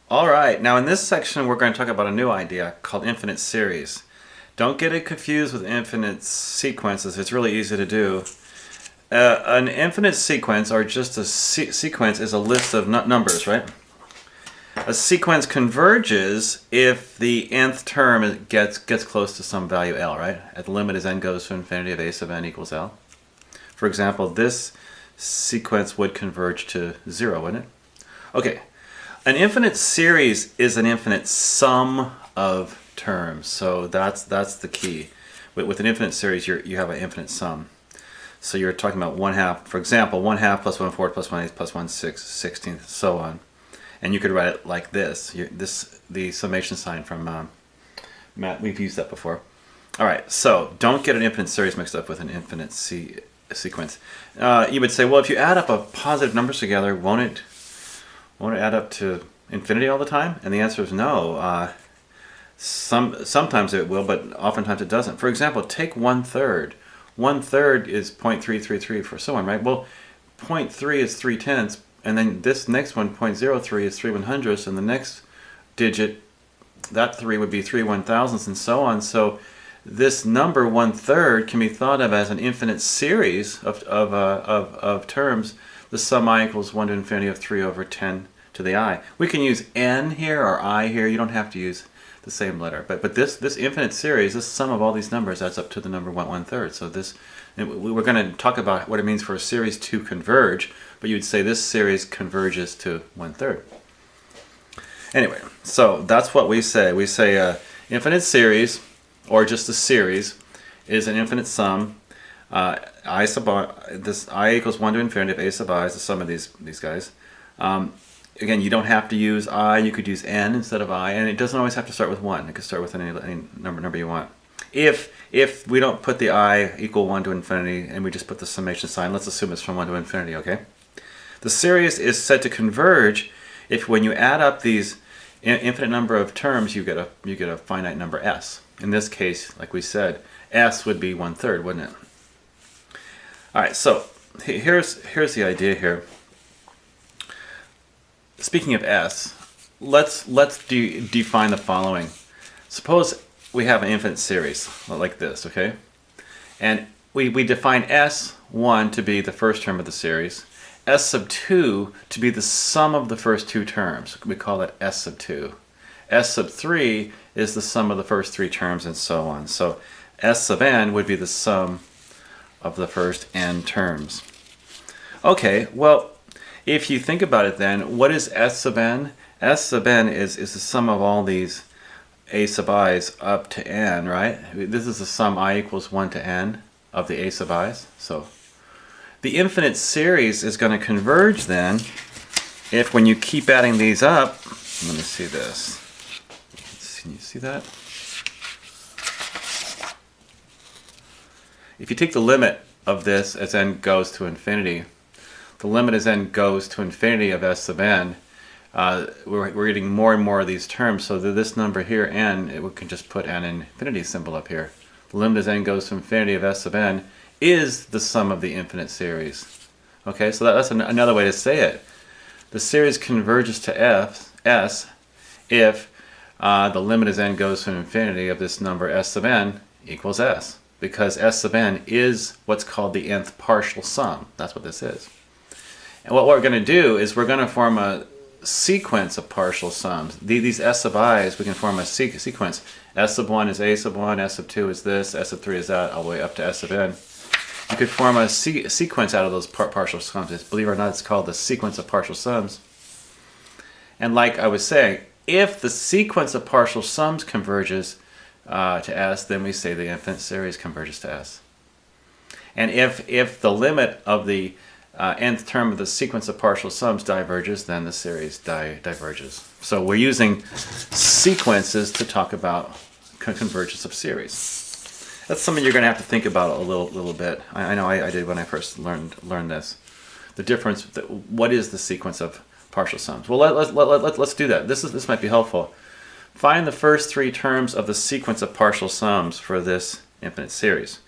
All right, now in this section we're going to talk about a new idea called infinite series. Don't get it confused with infinite sequences. It's really easy to do. An infinite sequence, or just a sequence, is a list of numbers, right? A sequence converges if the nth term gets close to some value L, right? At the limit as n goes to infinity of a sub n equals L. For example, this sequence would converge to 0, wouldn't it? Okay. An infinite series is an infinite sum of terms, so that's the key. With an infinite series, you have an infinite sum. So you're talking about 1/2, for example, 1/2 plus 1/4 plus 1/8 plus 1/6, 16th, so on. And you could write it like this. The summation sign from Matt, we've used that before. All right, so don't get an infinite series mixed up with an infinite sequence. You would say, well, if you add up a positive numbers together, won't it add up to infinity all the time? And the answer is no. Sometimes it will, but oftentimes it doesn't. For example, take 1/3. 1/3 is 0.333 for so on, right? Well, 0.3 is 3/10, and then this next one, 0.03, is 3/100ths, and the next digit, that 3 would be 3/1000ths, and so on. So this number 1/3 can be thought of as an infinite series of terms. The sum I equals 1 to infinity of 3 over 10 to the I. We can use n here or I here. You don't have to use the same letter. But this infinite series, this sum of all these numbers adds up to the number 1/3. So we're going to talk about what it means for a series to converge, but you'd say this series converges to 1/3. Anyway, so that's what we say. We say infinite series, or just a series, is an infinite sum. I sub I, this I equals 1 to infinity of a sub I is the sum of these guys. Again, you don't have to use I. You could use n instead of I, and it doesn't always have to start with 1. It could start with any number you want. If we don't put the I equal 1 to infinity and we just put the summation sign, let's assume it's from 1 to infinity, okay? The series is said to converge if when you add up these infinite number of terms, you get a finite number s. In this case, like we said, s would be 1/3, wouldn't it? All right, so here's the idea here. Speaking of s, let's define the following. Suppose we have an infinite series like this, okay? And we define S1 to be the first term of the series, S sub 2 to be the sum of the first two terms. We call it S sub 2. S sub 3 is the sum of the first three terms, and so on. So S sub n would be the sum of the first n terms. Okay, well, if you think about it then, what is S sub n? S sub n is the sum of all these a sub i's up to n, right? This is the sum I equals 1 to n of the a sub i's. So the infinite series is going to converge then if when you keep adding these up, let me see this. Can you see that? If you take the limit of this as n goes to infinity, the limit as n goes to infinity of S sub n, we're getting more and more of these terms, so that this number here, n, we can just put an infinity symbol up here. The limit as n goes to infinity of S sub n is the sum of the infinite series. Okay, so that's another way to say it. The series converges to S if the limit as n goes to infinity of this number S sub n equals S, because S sub n is what's called the nth partial sum. That's what this is. And what we're going to do is we're going to form a sequence of partial sums. These S sub i's, we can form a sequence. S sub 1 is a sub 1, S sub 2 is this, S sub 3 is that, all the way up to S sub n. You could form a sequence out of those partial sums. Believe it or not, it's called the sequence of partial sums. And like I was saying, if the sequence of partial sums converges to S, then we say the infinite series converges to S. And if the limit of the nth term of the sequence of partial sums diverges, then the series diverges. So we're using sequences to talk about convergence of series. That's something you're going to have to think about a little bit. I know I did when I first learned this. The difference, what is the sequence of partial sums? Well, let's do that. This might be helpful. Find the first three terms of the sequence of partial sums for this infinite series.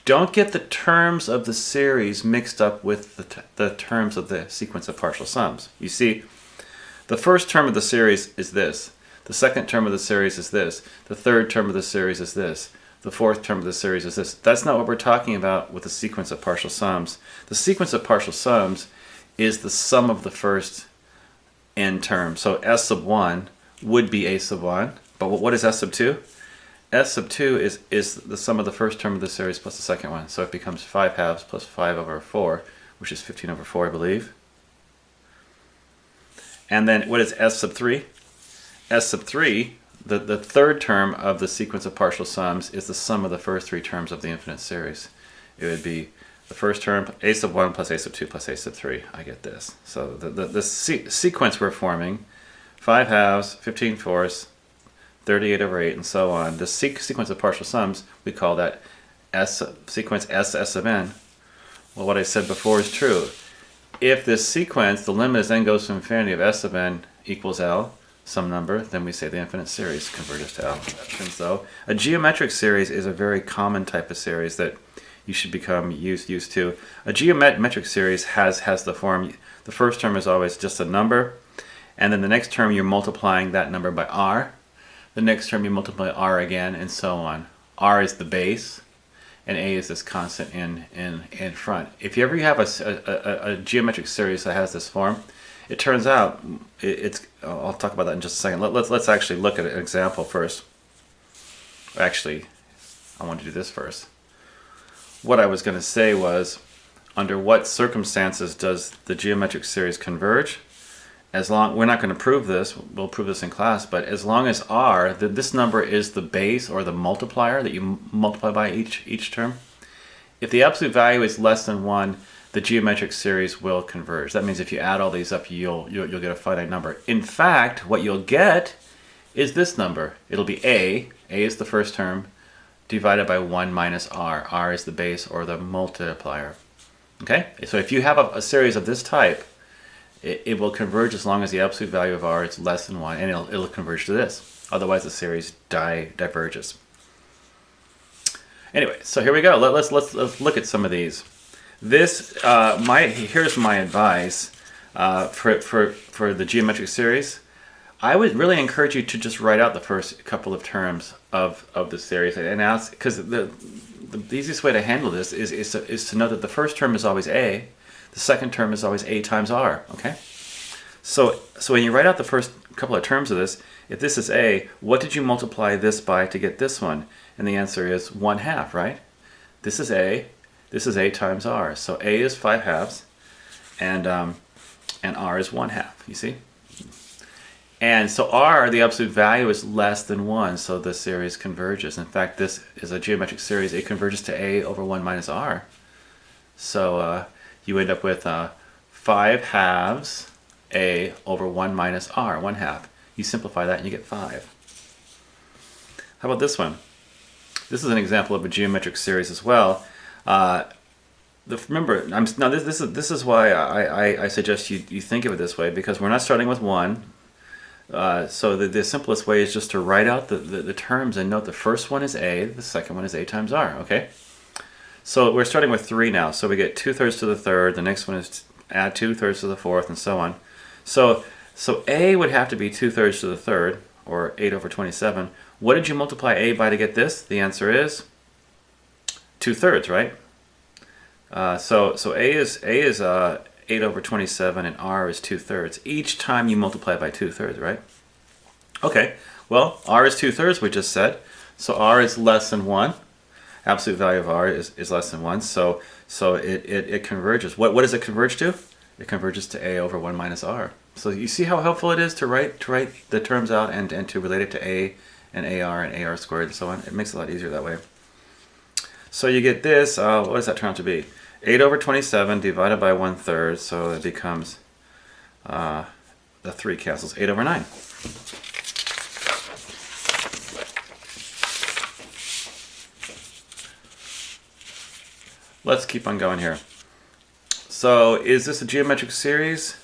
Don't get the terms of the series mixed up with the terms of the sequence of partial sums. You see, The first term of the series is this. The second term of the series is this. The third term of the series is this. The fourth term of the series is this. That's not what we're talking about with the sequence of partial sums. The sequence of partial sums is the sum of the first n terms. So S sub 1 would be A sub 1. But what is S sub 2? S sub 2 is the sum of the first term of the series plus the second one. So it becomes 5 halves plus 5 over 4, which is 15 over 4, I believe. And then what is S sub 3? S sub 3, the third term of the sequence of partial sums, is the sum of the first three terms of the infinite series. It would be the first term, A sub 1 plus A sub 2 plus A sub 3. I get this. So the sequence we're forming, 5 halves, 15 fourths, 38 over 8, and so on. The sequence of partial sums, we call that sequence S sub n. Well, what I said before is true. If this sequence, the limit as n goes to infinity of S sub n equals L, some number, then we say the infinite series converges to L. And so a geometric series is a very common type of series that you should become used to. A geometric series has the form, the first term is always just a number, and then the next term you're multiplying that number by r. The next term you multiply r again, and so on. R is the base, and a is this constant in front. If you ever have a geometric series that has this form, it turns out I'll talk about that in just a second. Let's actually look at an example first. Actually, I want to do this first. What I was going to say was, under what circumstances does the geometric series converge? We're not going to prove this, we'll prove this in class, but as long as r, this number is the base or the multiplier that you multiply by each term, if the absolute value is less than 1, the geometric series will converge. That means if you add all these up, you'll get a finite number. In fact, what you'll get is this number. It'll be A is the first term, divided by 1 minus r. R is the base or the multiplier. Okay? So if you have a series of this type, it will converge as long as the absolute value of r is less than 1, and it'll converge to this. Otherwise, the series diverges. Anyway, so here we go. Let's look at some of these. This here's my advice for the geometric series. I would really encourage you to just write out the first couple of terms of the series and ask, because the easiest way to handle this is to know that the first term is always a. The second term is always a times r, okay? So when you write out the first couple of terms of this, if this is a, what did you multiply this by to get this one? And the answer is 1/2, right? This is a times r. So a is 5 halves, and r is 1/2, you see? And so r, the absolute value, is less than 1, so the series converges. In fact, this is a geometric series. It converges to a over 1 minus r. So you end up with 5 halves a over 1 minus r, 1/2. You simplify that and you get 5. How about this one? This is an example of a geometric series as well. Remember, this is why I suggest you think of it this way, because we're not starting with 1. So the simplest way is just to write out the terms and note the first one is a, the second one is a times r, okay? So we're starting with 3 now, so we get 2/3 to the third, the next one is add 2/3 to the fourth, and so on. So a would have to be 2/3 to the third, or 8 over 27. What did you multiply a by to get this? The answer is 2/3, right? So a is 8 over 27, and r is 2/3. Each time you multiply by 2/3, right? Okay, well, r is 2/3, we just said. So r is less than 1. Absolute value of r is less than 1, so it converges. What does it converge to? It converges to a over 1 minus r. So you see how helpful it is to write the terms out and to relate it to a and ar squared and so on. It makes it a lot easier that way. So you get this, what does that turn out to be? 8 over 27 divided by 1/3, so it becomes, the 3 cancels, 8 over 9. Let's keep on going here. So is this a geometric series?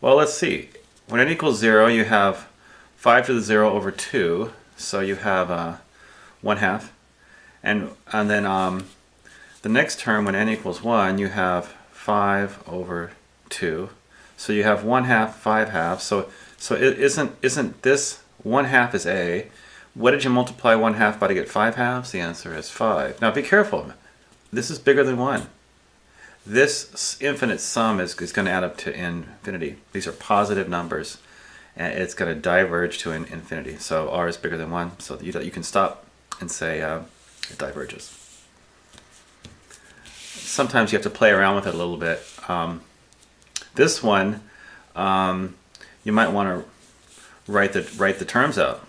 Well, let's see. When n equals 0, you have 5 to the 0 over 2, so you have 1/2. And then the next term, when n equals 1, you have 5 over 2. So you have 1/2, 5 halves. So isn't this 1/2 is A? What did you multiply 1/2 by to get 5/2? The answer is 5. Now be careful. This is bigger than 1. This infinite sum is going to add up to infinity. These are positive numbers, and it's going to diverge to infinity. So r is bigger than 1, so you can stop and say it diverges. Sometimes you have to play around with it a little bit. This one, you might want to write the terms out.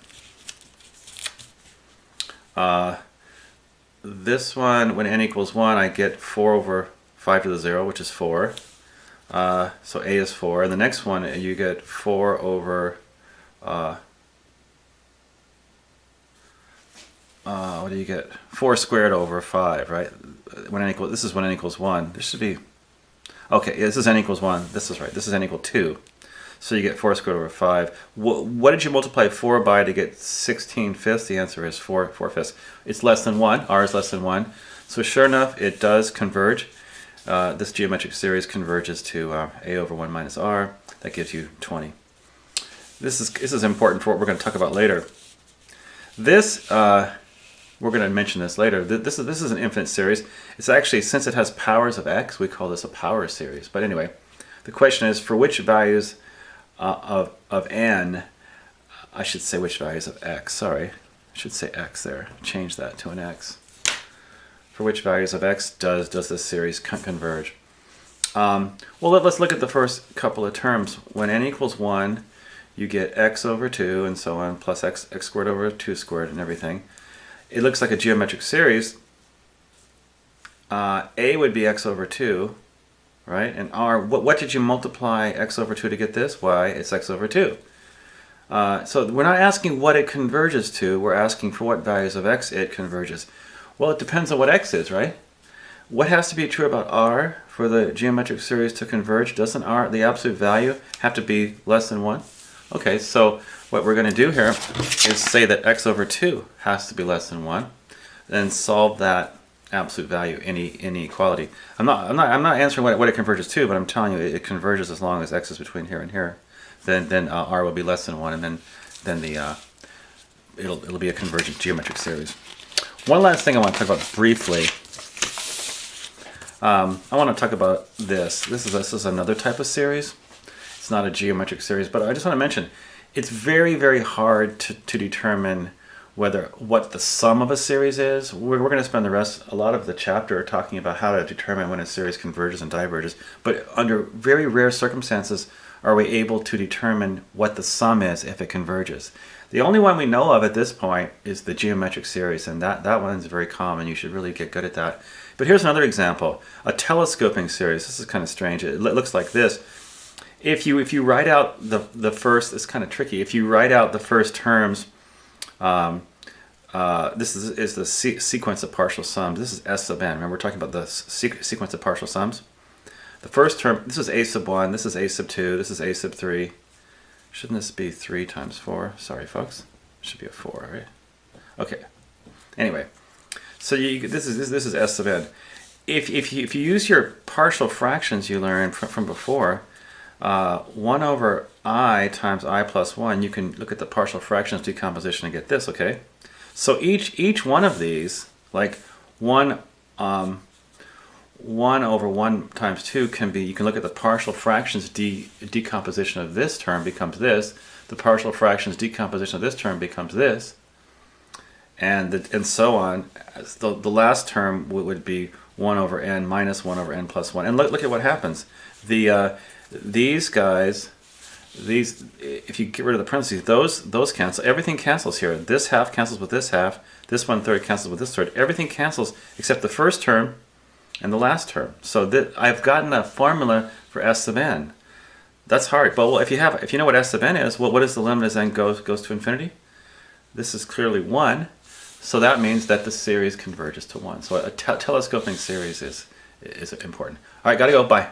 This one, when n equals 1, I get 4 over 5 to the 0, which is 4. So a is 4. And the next one, you get 4 over, what do you get? 4 squared over 5, right? When n equals, this is when n equals 1. This should be, okay, this is n equals 1. This is right. This is n equal 2. So you get 4 squared over 5. What did you multiply 4 by to get 16/5? The answer is 4/5. It's less than 1. R is less than 1. So sure enough, it does converge. This geometric series converges to a over 1 minus r. That gives you 20. This is important for what we're going to talk about later. This, we're going to mention this later. This is an infinite series. It's actually, since it has powers of x, we call this a power series. But anyway, the question is, for which values of n, I should say which values of x, sorry, I should say x there, change that to an x. For which values of x does this series converge? Well, let's look at the first couple of terms. When n equals 1, you get x over 2 and so on, plus x squared over 2 squared and everything. It looks like a geometric series. A would be x over 2. Right? And r, what did you multiply x over 2 to get this? Why, it's x over 2. So we're not asking what it converges to, we're asking for what values of x it converges. Well, it depends on what x is, right? What has to be true about r for the geometric series to converge? Doesn't r, the absolute value, have to be less than 1? Okay, so what we're going to do here is say that x over 2 has to be less than 1, then solve that absolute value inequality. I'm not answering what it converges to, but I'm telling you it converges as long as x is between here and here. Then r will be less than 1, and then it'll be a convergent geometric series. One last thing I want to talk about briefly. I want to talk about this. This is another type of series. It's not a geometric series, but I just want to mention it's very, very hard to determine what the sum of a series is. We're going to spend a lot of the chapter talking about how to determine when a series converges and diverges, but under very rare circumstances are we able to determine what the sum is if it converges. The only one we know of at this point is the geometric series, and that one is very common. You should really get good at that. But here's another example, a telescoping series. This is kind of strange. It looks like this. If you write out the first, it's kind of tricky. If you write out the first terms, this is the sequence of partial sums. This is S sub n. Remember, we're talking about the sequence of partial sums. The first term, this is a sub 1, this is a sub 2, this is a sub 3. Shouldn't this be 3 times 4? Sorry, folks. It should be a 4, right? Okay. Anyway, so this is S sub n. If you use your partial fractions you learned from before, 1 over I times I plus 1, you can look at the partial fractions decomposition and get this, okay? So each one of these, like 1 over 1 times 2 can be, you can look at the partial fractions decomposition of this term becomes this, the partial fractions decomposition of this term becomes this, and so on. The last term would be 1 over n minus 1 over n plus 1. And look at what happens. These guys, if you get rid of the parentheses, those cancel. Everything cancels here. This half cancels with this half. This 1/3 cancels with this third. Everything cancels except the first term and the last term. So I've gotten a formula for S sub n. That's hard. But well, if you know what S sub n is, what is the limit as n goes to infinity? This is clearly 1. So that means that the series converges to 1. So a telescoping series is important. All right, gotta go. Bye.